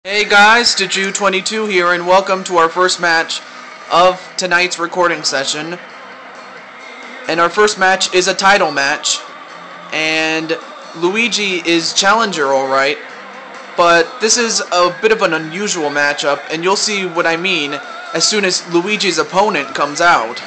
Hey guys, Deju22 here, and welcome to our first match of tonight's recording session. And our first match is a title match, and Luigi is challenger, alright, but this is a bit of an unusual matchup, and you'll see what I mean as soon as Luigi's opponent comes out.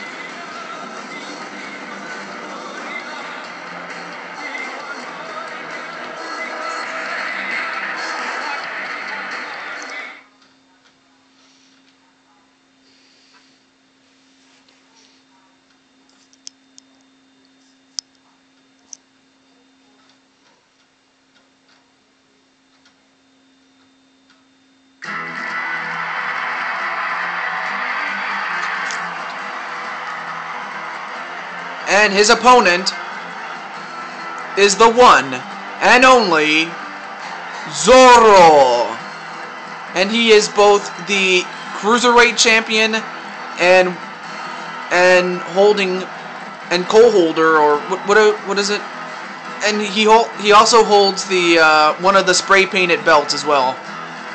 And his opponent is the one and only Zorro. And he is both the Cruiserweight champion and holding and co-holder, or what is it? And he also holds the one of the spray painted belts as well.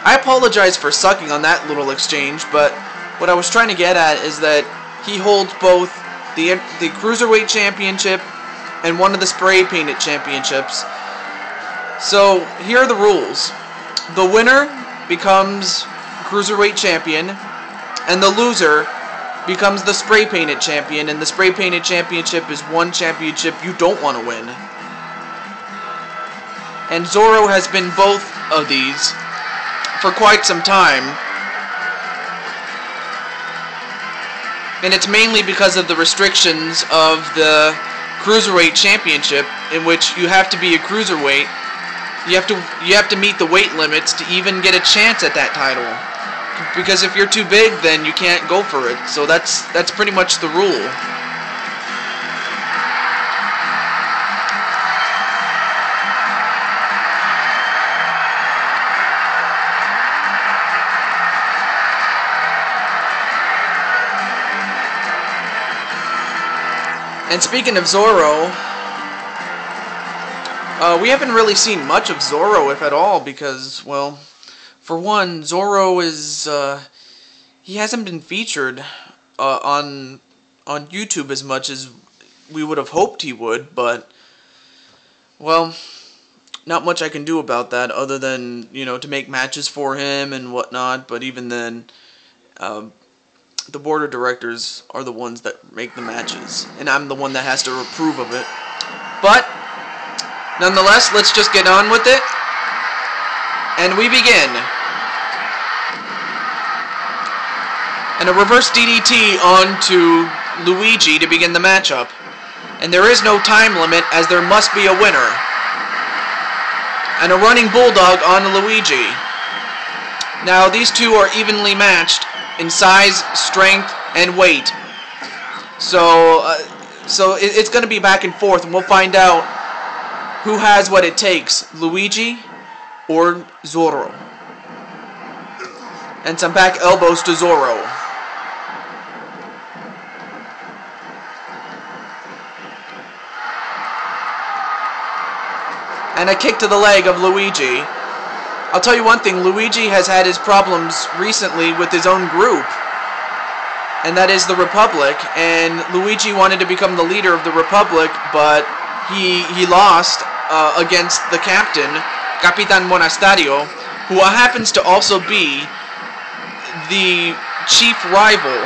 I apologize for sucking on that little exchange, but what I was trying to get at is that he holds both the Cruiserweight Championship and one of the spray painted championships. So here are the rules. The winner becomes Cruiserweight champion, and the loser becomes the spray painted champion, and the spray painted championship is one championship you don't want to win. And Zorro has been both of these for quite some time. And it's mainly because of the restrictions of the Cruiserweight Championship, in which you have to be a Cruiserweight. You have to meet the weight limits to even get a chance at that title. Because if you're too big, then you can't go for it. So that's pretty much the rule. And speaking of Zorro, we haven't really seen much of Zorro, if at all, because, well, for one, Zorro is, he hasn't been featured on YouTube as much as we would have hoped he would, but, well, not much I can do about that other than, you know, to make matches for him and whatnot, but even then, the board of directors are the ones that make the matches, and I'm the one that has to approve of it. But, nonetheless, let's just get on with it, and we begin. And a reverse DDT onto Luigi to begin the matchup. And there is no time limit, as there must be a winner. And a running bulldog on Luigi. Now, these two are evenly matched in size, strength, and weight. So it's going to be back and forth, and we'll find out who has what it takes, Luigi or Zorro. And some back elbows to Zorro. And a kick to the leg of Luigi. I'll tell you one thing, Luigi has had his problems recently with his own group, and that is the Republic, and Luigi wanted to become the leader of the Republic, but he lost against the captain, Capitan Monasterio, who happens to also be the chief rival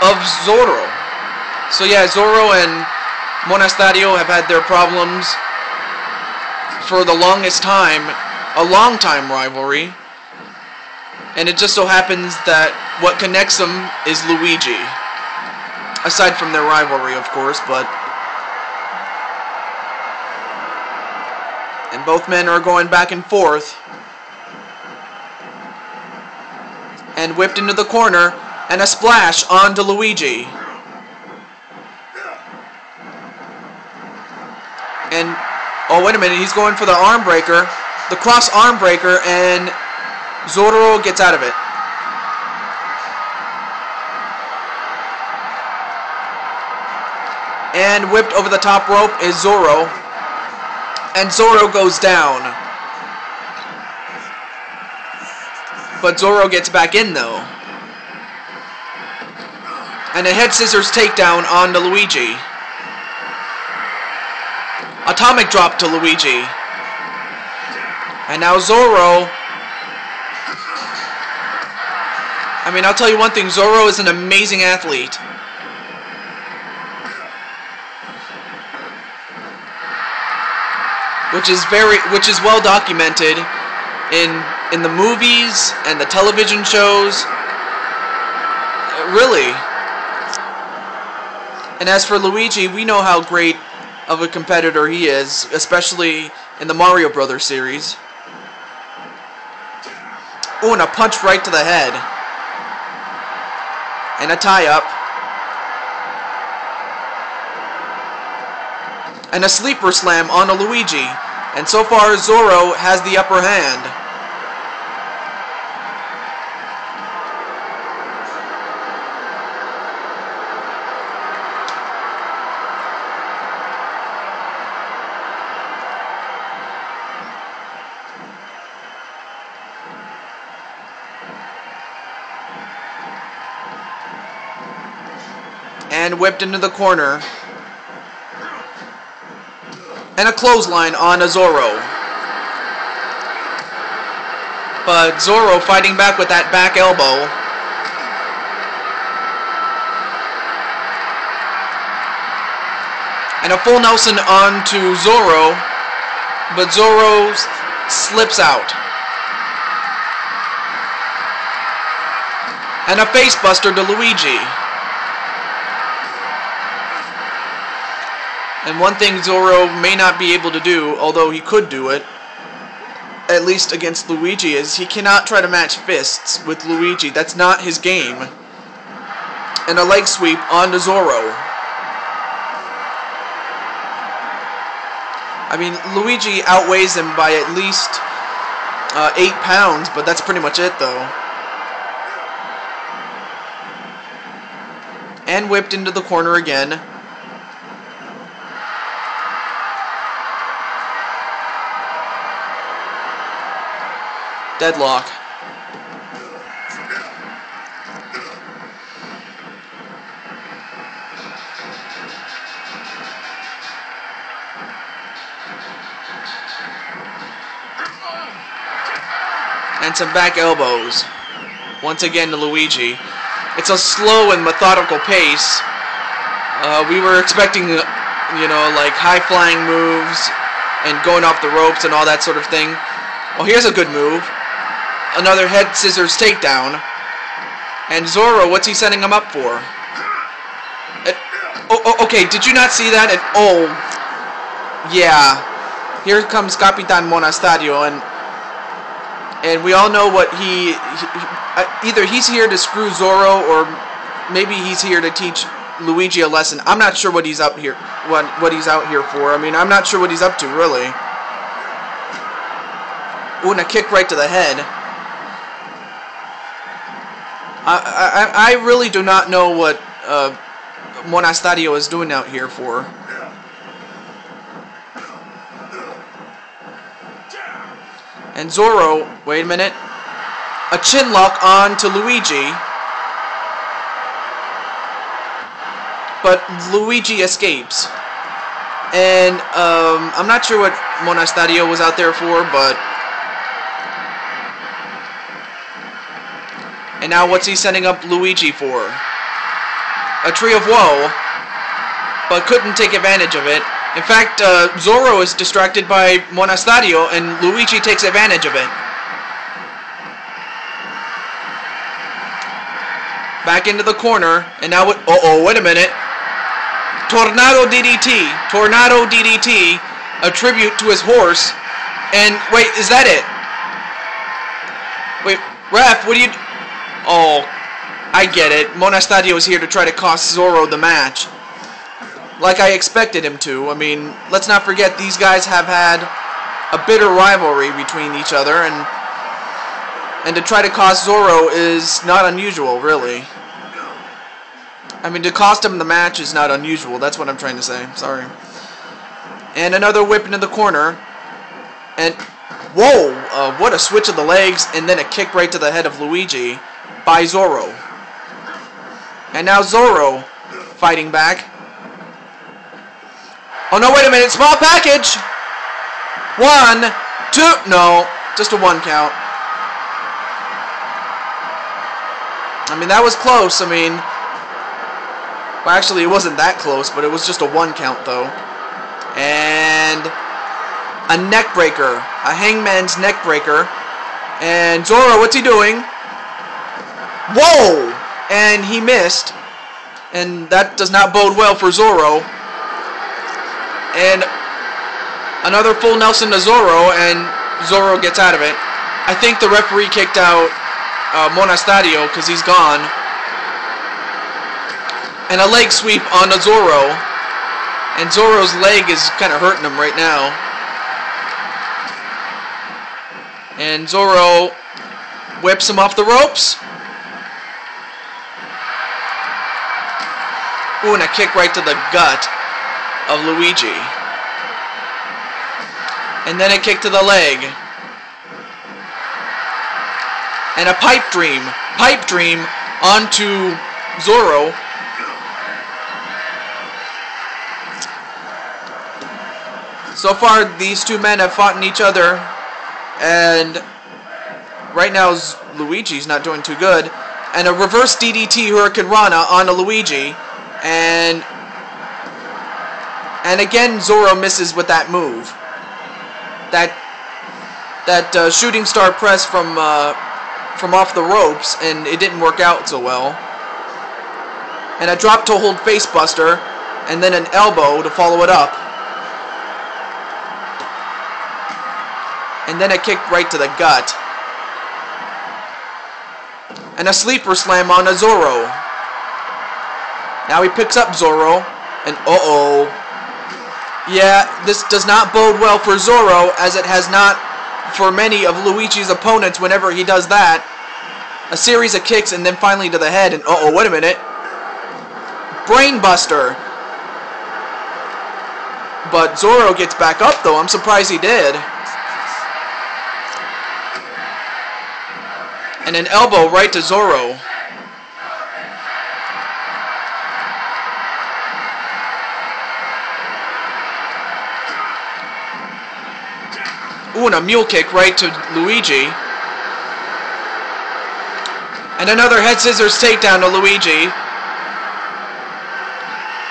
of Zorro. So yeah, Zorro and Monasterio have had their problems for the longest time, a long-time rivalry, and it just so happens that what connects them is Luigi, aside from their rivalry, of course, but... And both men are going back and forth, and whipped into the corner, and a splash onto Luigi. And oh, wait a minute, he's going for the arm breaker, the cross arm breaker, and Zorro gets out of it. And whipped over the top rope is Zorro. And Zorro goes down. But Zorro gets back in, though. And a head scissors takedown onto Luigi. Atomic drop to Luigi. And now Zorro. I mean, I'll tell you one thing. Zorro is an amazing athlete. Which is well documented in the movies and the television shows. Really. And as for Luigi, we know how great of a competitor he is, especially in the Mario Brothers series. Ooh, and a punch right to the head. And a tie-up. And a sleeper slam onto Luigi. And so far, Zorro has the upper hand. And whipped into the corner. And a clothesline on a Zorro. But Zorro fighting back with that back elbow. And a full Nelson onto Zorro. But Zorro slips out. And a face buster to Luigi. And one thing Zorro may not be able to do, although he could do it, at least against Luigi, is he cannot try to match fists with Luigi. That's not his game. And a leg sweep onto Zorro. I mean, Luigi outweighs him by at least 8 pounds, but that's pretty much it, though. And whipped into the corner again. Deadlock. And some back elbows. Once again to Luigi. It's a slow and methodical pace. We were expecting, you know, like high-flying moves and going off the ropes and all that sort of thing. Well, here's a good move. Another head scissors takedown. And Zorro, what's he setting him up for? Okay, did you not see that? Yeah. Here comes Capitan Monasterio, and we all know what either he's here to screw Zorro, or maybe he's here to teach Luigi a lesson. I'm not sure what he's out here for. I mean, I'm not sure what he's up to, really. Ooh, and a kick right to the head. I really do not know what Monasterio is doing out here for. And Zorro, wait a minute. A chin lock on to Luigi. But Luigi escapes. And I'm not sure what Monasterio was out there for, but... And now what's he setting up Luigi for? A Tree of Woe, but couldn't take advantage of it. In fact, Zorro is distracted by Monasterio, and Luigi takes advantage of it. Back into the corner, and now what? Wait a minute. Tornado DDT. Tornado DDT, a tribute to his horse. And, wait, is that it? Wait, ref, what do you... Oh, I get it. Monasterio is here to try to cost Zorro the match. Like I expected him to. I mean, let's not forget these guys have had a bitter rivalry between each other, and to try to cost Zorro is not unusual, really. I mean, to cost him the match is not unusual. That's what I'm trying to say. Sorry. And another whip into the corner. And Whoa! What a switch of the legs, and then a kick right to the head of Luigi by Zorro. And now Zorro fighting back. Oh no, wait a minute, small package! 1, 2, no, just a 1 count. I mean, that was close. I mean, well, actually, it wasn't that close, but it was just a 1 count, though. And a neck breaker, a hangman's neck breaker. And Zorro, what's he doing? Whoa! And he missed. And that does not bode well for Zorro. And another full Nelson to Zorro, and Zorro gets out of it. I think the referee kicked out Monastario because he's gone. And a leg sweep on Zorro. And Zorro's leg is kind of hurting him right now. And Zorro whips him off the ropes. Ooh, and a kick right to the gut of Luigi. And then a kick to the leg. And a pipe dream onto Zorro. So far, these two men have fought in each other, and right now Luigi's not doing too good. And a reverse DDT Hurricane Rana onto Luigi, and again Zorro misses with that move. That shooting star press from off the ropes, and it didn't work out so well. And a drop to hold face buster, and then an elbow to follow it up. And then a kick right to the gut. And a sleeper slam on Zorro. Now he picks up Zorro, and uh-oh. Yeah, this does not bode well for Zorro, as it has not for many of Luigi's opponents whenever he does that. A series of kicks and then finally to the head, and uh-oh, wait a minute. Brainbuster. But Zorro gets back up, though. I'm surprised he did. And an elbow right to Zorro. Ooh, and a mule kick right to Luigi. And another head scissors takedown to Luigi.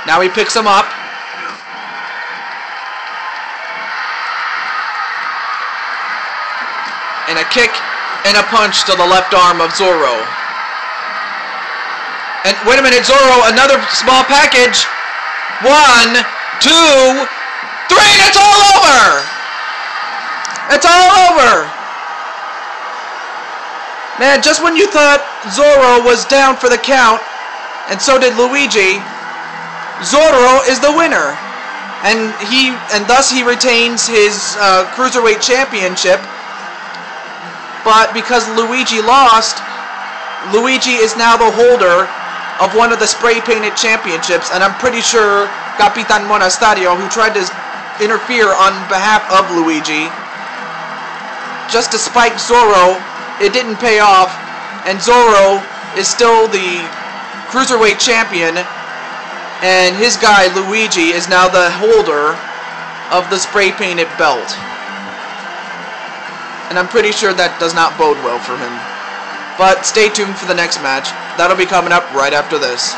Now he picks him up. And a kick and a punch to the left arm of Zorro. And wait a minute, Zorro, another small package. 1, 2, 3, and it's all over! It's all over! Man, just when you thought Zorro was down for the count, and so did Luigi, Zorro is the winner. And thus he retains his Cruiserweight Championship. But because Luigi lost, Luigi is now the holder of one of the spray-painted championships, and I'm pretty sure Capitan Monastario, who tried to interfere on behalf of Luigi, just to spike Zorro, it didn't pay off, and Zorro is still the Cruiserweight champion, and his guy, Luigi, is now the holder of the spray-painted belt. And I'm pretty sure that does not bode well for him. But stay tuned for the next match. That'll be coming up right after this.